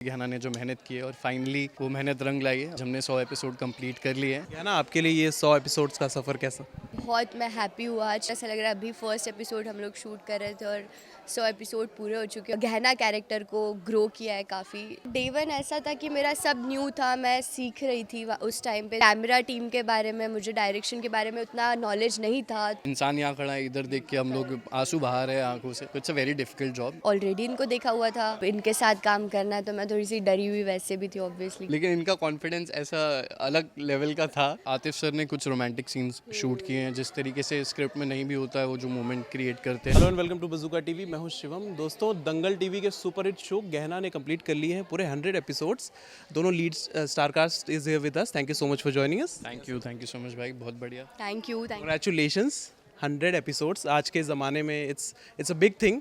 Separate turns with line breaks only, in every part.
गहना ने जो मेहनत की है और फाइनली वो मेहनत रंग लाई है। हमने 100 एपिसोड कंप्लीट कर लिए हैं।
है ना, आपके लिए ये 100 एपिसोड्स का सफ़र कैसा?
बहुत मैं हैप्पी हुआ आज। ऐसा लग रहा है अभी फर्स्ट एपिसोड हम लोग शूट कर रहे थे और 100 एपिसोड पूरे हो चुके हैं। गहना कैरेक्टर को ग्रो किया है काफ़ी। डे वन ऐसा था कि मेरा सब न्यू था, मैं सीख रही थी उस टाइम पे। कैमरा टीम के बारे में, मुझे डायरेक्शन के बारे में उतना नॉलेज नहीं था।
इंसान यहाँ खड़ा है, इधर देख के हम लोग आंसू बहा रहे हैं आंखों से। It's a very difficult job.
Already इनको देखा हुआ था, इनके साथ काम करना है तो मैं थोड़ी सी डरी हुई वैसे भी थी ऑब्वियसली।
लेकिन इनका कॉन्फिडेंस ऐसा अलग लेवल का था। आतिफ सर ने कुछ रोमांटिक सीन्स शूट किए हैं, जिस तरीके से स्क्रिप्ट में नहीं भी होता है वो जो मोमेंट क्रिएट करते हैं।
Hello and welcome to Bazooka TV. मैं हूं शिवम। दोस्तों, दंगल टीवी के सुपरहिट शो गहना ने कंप्लीट कर लिए हैं पूरे 100 एपिसोड्स। दोनों lead star cast is here with us. Thank you so much for joining us.
Thank you so much भाई, बहुत बढ़िया।
Thank you.
Congratulations, 100 episodes. आज के ज़माने में इट्स अ बिग थिंग।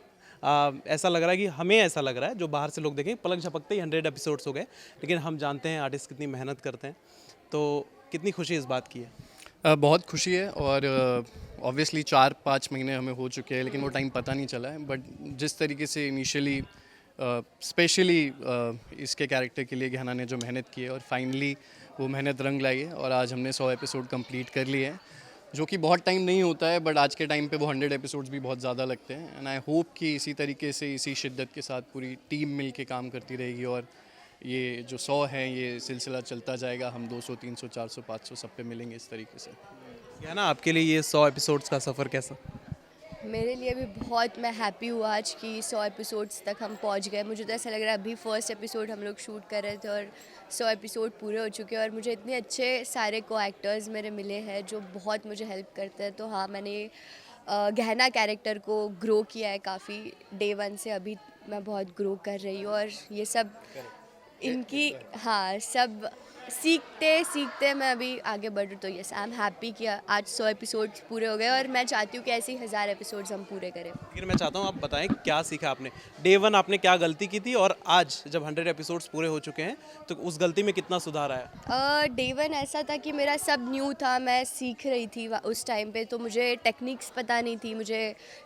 ऐसा लग रहा है कि हमें ऐसा लग रहा है, जो बाहर से लोग देखें पलक झपकते ही 100 एपिसोड्स हो गए, लेकिन हम जानते हैं आर्टिस्ट कितनी मेहनत करते हैं। तो कितनी खुशी इस बात की है?
बहुत खुशी है और ऑब्वियसली 4-5 महीने हमें हो चुके हैं, लेकिन वो टाइम पता नहीं चला है। बट जिस तरीके से इनिशियली स्पेशली इसके कैरेक्टर के लिए गहना ने जो मेहनत की है और फाइनली वो मेहनत रंग लाई है और आज हमने 100 एपिसोड कंप्लीट कर लिए हैं, जो कि बहुत टाइम नहीं होता है। बट आज के टाइम पे वो 100 एपिसोड्स भी बहुत ज़्यादा लगते हैं। एंड आई होप कि इसी तरीके से, इसी शिद्दत के साथ पूरी टीम मिल के काम करती रहेगी और ये जो 100 है ये सिलसिला चलता जाएगा। हम 200, 300, 400, 500 सब पे मिलेंगे इस तरीके से।
है ना, आपके लिए ये 100 एपिसोड्स का सफ़र कैसा?
मेरे लिए भी बहुत मैं हैप्पी हुआ आज कि 100 एपिसोड्स तक हम पहुंच गए। मुझे तो ऐसा लग रहा है अभी फर्स्ट एपिसोड हम लोग शूट कर रहे थे और 100 एपिसोड पूरे हो चुके हैं और मुझे इतने अच्छे सारे को एक्टर्स मेरे मिले हैं जो बहुत मुझे हेल्प करते हैं। तो हाँ, मैंने गहना कैरेक्टर को ग्रो किया है काफ़ी। डे वन से अभी मैं बहुत ग्रो कर रही हूँ और ये सब इनकी, हाँ, सब सीखते सीखते मैं अभी आगे बढ़ रही। तो यस, आई एम हैप्पी कि आज 100 एपिसोड्स पूरे हो गए और मैं चाहती हूँ कि ऐसे ही 1000 एपिसोड्स हम पूरे करें।
लेकिन मैं चाहता हूँ आप बताएं क्या सीखा आपने। डे वन आपने क्या गलती की थी और आज जब 100 एपिसोड्स पूरे हो चुके हैं तो उस गलती में कितना सुधार आया?
डे वन ऐसा था कि मेरा सब न्यू था, मैं सीख रही थी उस टाइम पे। तो मुझे टेक्निक्स पता नहीं थी, मुझे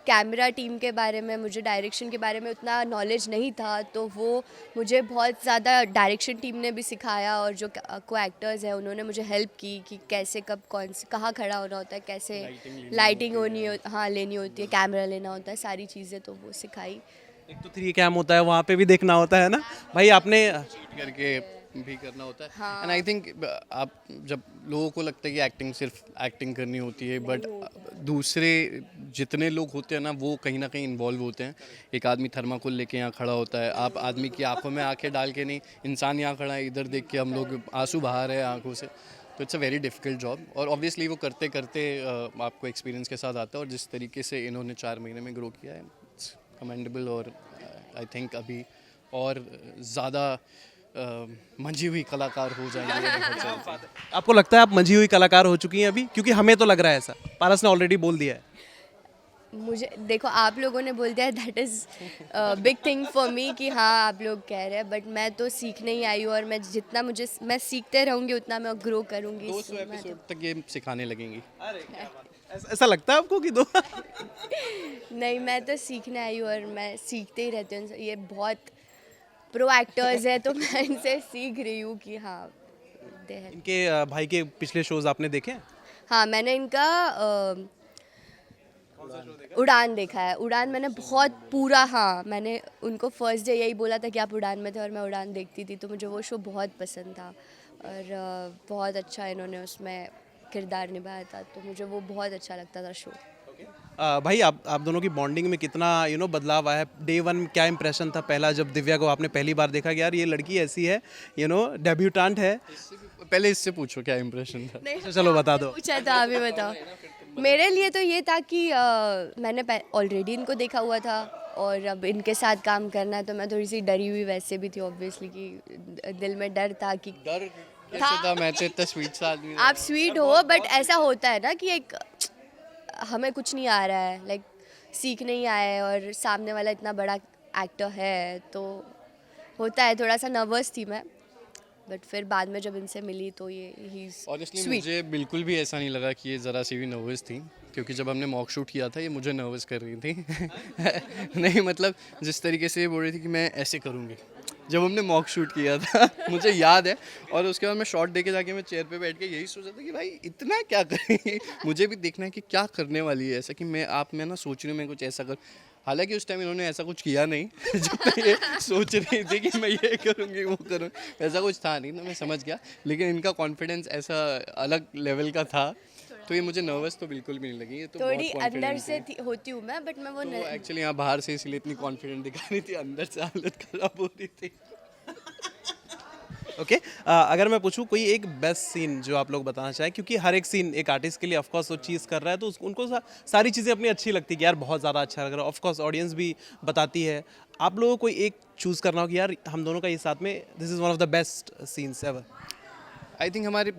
कैमरा टीम के बारे में, मुझे डायरेक्शन के बारे में उतना नॉलेज नहीं था। तो वो मुझे बहुत ज़्यादा डायरेक्शन टीम ने भी सिखाया और जो को एक्टर्स हैं उन्होंने मुझे हेल्प की कि कैसे कब कौन से कहाँ खड़ा होना होता है, कैसे लाइटिंग होनी हो, हाँ, लेनी होती है, कैमरा लेना होता है, सारी चीज़ें तो वो सिखाई।
एक तो 3 कैम होता है, वहाँ पे भी देखना होता है ना भाई आपने।
शूट करके भी करना होता है।
हाँ।
एंड आई थिंक आप जब लोगों को लगता है कि एक्टिंग सिर्फ एक्टिंग करनी होती है, बट दूसरे जितने लोग होते हैं ना वो कहीं ना कहीं इन्वॉल्व होते हैं। एक आदमी थर्माकोल लेके यहाँ खड़ा होता है, आप आदमी की आंखों में आंखें डाल के नहीं, इंसान यहाँ खड़ा है, इधर देख के हम लोग आंसू बहा रहे हैं आंखों से। तो it's a very difficult job और ऑब्वियसली वो करते करते आपको एक्सपीरियंस के साथ आता है। और जिस तरीके से इन्होंने 4 महीने में ग्रो किया है, इट्स कमेंडेबल। और आई थिंक अभी और ज़्यादा मंझी हुई कलाकार हो जाएंगे बहुत जल्द।
आपको लगता है आप मंझी हुई कलाकार हो चुकी हैं अभी? क्योंकि हमें तो लग रहा है ऐसा, पारस ने ऑलरेडी बोल दिया है।
मुझे देखो, आप लोगों ने बोल दिया, that is big thing for me कि हाँ आप लोग कह रहे हैं, बट मैं तो सीखने ही आई हूँ और मैं जितना मैं सीखते रहूँगी उतना मैं ग्रो करूँगी।
200 एपिसोड तक ये सिखाने लगेंगी।
ऐसा लगता है आपको कि दो?
नहीं, मैं तो सीखने आई हूँ और मैं सीखते ही रहती हूँ। ये बहुत प्रो एक्टर्स है तो मैं इनसे सीख रही हूँ कि हाँ दे है।
इनके भाई के पिछले शोज आपने देखे हैं?
हाँ, मैंने इनका उड़ान देखा है। उड़ान मैंने बहुत पूरा, हाँ, मैंने उनको फर्स्ट डे यही बोला था कि आप उड़ान में थे और मैं उड़ान देखती थी। तो मुझे वो शो बहुत पसंद था और बहुत अच्छा इन्होंने उसमें किरदार निभाया था, तो मुझे वो बहुत अच्छा लगता था शो।
भाई आप दोनों की बॉन्डिंग में कितना बदलाव आया है? डे वन क्या इंप्रेशन था पहला, जब दिव्या को आपने पहली बार देखा कि यार ये लड़की ऐसी है, डेब्यूटेंट है?
पहले इससे पूछो क्या इम्प्रेशन था।
नहीं,
चलो बता दो।
पूछा था, अभी बताओ। मेरे लिए तो ये था कि मैंने ऑलरेडी इनको देखा हुआ था और अब इनके साथ काम करना है तो मैं थोड़ी सी डरी हुई वैसे भी थी ऑब्वियसली, कि दिल में डर था कि
डर कैसे था? मैं तो इतना स्वीट सा आदमी।
आप स्वीट हो, बट ऐसा होता है ना कि एक हमें कुछ नहीं आ रहा है, लाइक सीख नहीं आया है और सामने वाला इतना बड़ा एक्टर है, तो होता है, थोड़ा सा नर्वस थी मैं। बट फिर बाद में जब इनसे मिली तो ये ही
ऑनेस्टली
स्वीट।
मुझे बिल्कुल भी ऐसा नहीं लगा कि ये ज़रा सी भी नर्वस थी, क्योंकि जब हमने मॉक शूट किया था ये मुझे नर्वस कर रही थी। नहीं मतलब जिस तरीके से ये बोल रही थी कि मैं ऐसे करूँगी, जब हमने मॉक शूट किया था मुझे याद है। और उसके बाद मैं शॉट देके जाके मैं चेयर पे बैठ के यही सोचा था कि भाई इतना क्या करेंगे, मुझे भी देखना है कि क्या करने वाली है ऐसा, कि मैं ना सोच रही हूँ मैं कुछ ऐसा कर। हालांकि उस टाइम इन्होंने ऐसा कुछ किया नहीं जो मैं ये सोच रही थी कि मैं ये करूँगी वो करूँ, ऐसा कुछ था नहीं, तो मैं समझ गया। लेकिन इनका कॉन्फिडेंस ऐसा अलग लेवल का था, तो ये मुझे नर्वस तो बिल्कुल भी नहीं लगी। ये तो
थोड़ी
बहुत
अंदर
कॉन्फिडेंट
से होती हूँ मैं, बट मैं वो
तो एक्चुअली यहाँ बाहर से इसलिए इतनी कॉन्फिडेंट दिखा रही थी, अंदर से हालत खराब हो रही थी।
ओके अगर मैं पूछूं कोई एक बेस्ट सीन जो आप लोग बताना चाहें, क्योंकि हर एक सीन एक आर्टिस्ट के लिए ऑफ कोर्स वो चीज़ कर रहा है तो उनको सारी चीज़ें अपनी अच्छी लगती है कि यार बहुत ज़्यादा अच्छा लग रहा है, ऑफ कोर्स ऑडियंस भी बताती है। आप लोगों को कोई एक चूज़ करना हो कि यार हम दोनों का ये साथ में this is one of the best scenes ever.
I think हमारे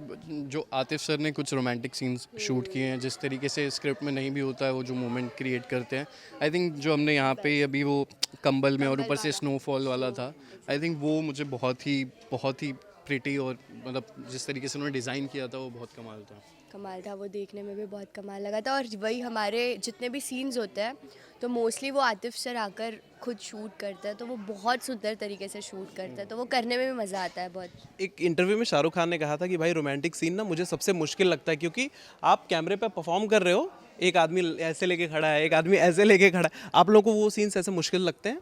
जो आतिफ सर ने कुछ रोमांटिक सीन्स शूट किए हैं, जिस तरीके से स्क्रिप्ट में नहीं भी होता है वो जो मोमेंट क्रिएट करते हैं, आई थिंक जो हमने यहाँ पे अभी वो कंबल में और ऊपर से स्नोफॉल वाला था, आई थिंक वो मुझे बहुत ही प्रिटी और मतलब जिस तरीके से उन्होंने डिज़ाइन किया था वो बहुत कमाल था।
कमाल था, वो देखने में भी बहुत कमाल लगा था। और वही हमारे जितने भी सीन्स होते हैं तो मोस्टली वो आतिफ सर आकर खुद शूट करते हैं, तो वो बहुत सुंदर तरीके से शूट करते हैं, तो वो करने में भी मज़ा आता है बहुत।
एक इंटरव्यू में शाहरुख खान ने कहा था कि भाई रोमांटिक सीन ना मुझे सबसे मुश्किल लगता है, क्योंकि आप कैमरे पे परफॉर्म कर रहे हो, एक आदमी ऐसे लेके खड़ा है, एक आदमी ऐसे लेके खड़ा है, आप लोगों को वो सीन्स ऐसे मुश्किल लगते हैं?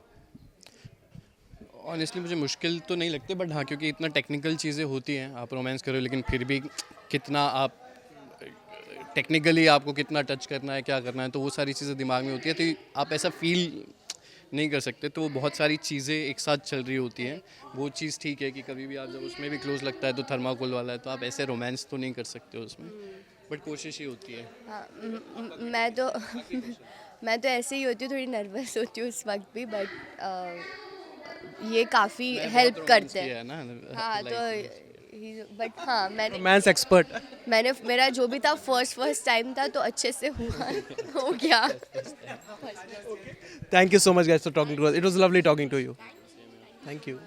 ऑनेस्टली मुझे मुश्किल तो नहीं लगते, बट हाँ क्योंकि इतना टेक्निकल चीज़ें होती हैं, आप रोमांस करो लेकिन फिर भी कितना आप टेक्निकली आपको कितना टच करना है, क्या करना है, तो वो सारी चीज़ें दिमाग में होती है, तो आप ऐसा फील नहीं कर सकते। तो बहुत सारी चीज़ें एक साथ चल रही होती हैं, वो चीज़ ठीक है कि कभी भी आप जब उसमें भी क्लोज लगता है तो थर्माकोल वाला है, तो आप ऐसे रोमांस तो नहीं कर सकते हो उसमें, बट कोशिश ही होती है।
हाँ मैं तो मैं तो ऐसे ही होती हूँ, थोड़ी नर्वस होती हूँ उस वक्त भी, बट ये काफ़ी हेल्प करते हैं।
है ना
हाँ तो बट हाँ
रोमांस एक्सपर्ट।
मैंने मेरा जो भी था फर्स्ट टाइम था, तो अच्छे से हुआ हो गया।
Thank you so much guys for talking to us, it was lovely talking to you, thank you.